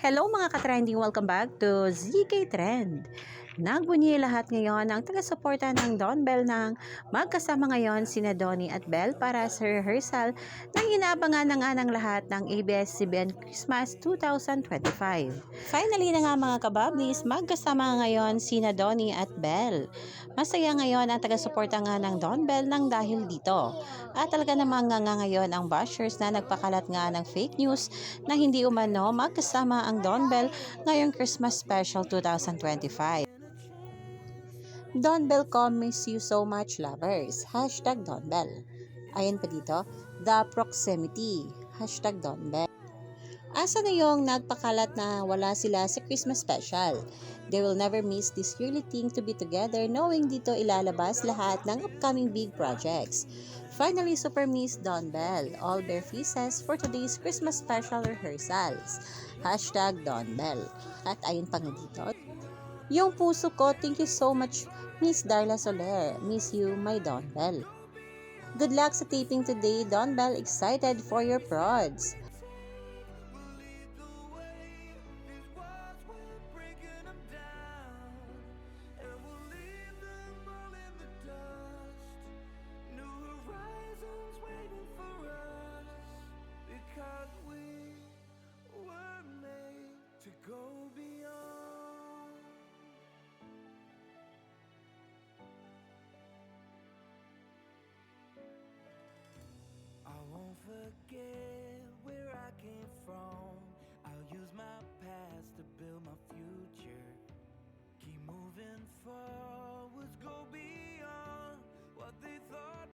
Hello mga ka-trending! Welcome back to ZK Trend. Nagbunyi lahat ngayon ang taga-suporta ng Don Bell ng magkasama ngayon sina Donnie at Bell para sa rehearsal ng inaabangan na nga ng lahat ng ABS-CBN Christmas 2025. Finally na nga mga kabablis, magkasama ngayon sina Donnie at Bell. Masaya ngayon ang taga-suporta nga ng Don Bell nang dahil dito. At talaga namang nga ngayon ang bashers na nagpakalat nga ng fake news na hindi umano magkasama ang Don Bell ngayong Christmas Special 2025. Don Bell miss you so much lovers. Hashtag Don Bell. Ayan pa dito, the proximity. Hashtag Don Bell. Asa na yung nagpakalat na wala sila sa Christmas special? They will never miss this yearly thing to be together knowing dito ilalabas lahat ng upcoming big projects. Finally, super miss Don Bell. All bare faces for today's Christmas special rehearsals. Hashtag Don Bell. At ayun pa nga dito, yung puso ko, thank you so much Miss Darla Soler. Miss you, my Don Bell. Good luck sa taping today, Don Bell. Excited for your prods. To go beyond. I won't forget where I came from. I'll use my past to build my future. Keep moving forward.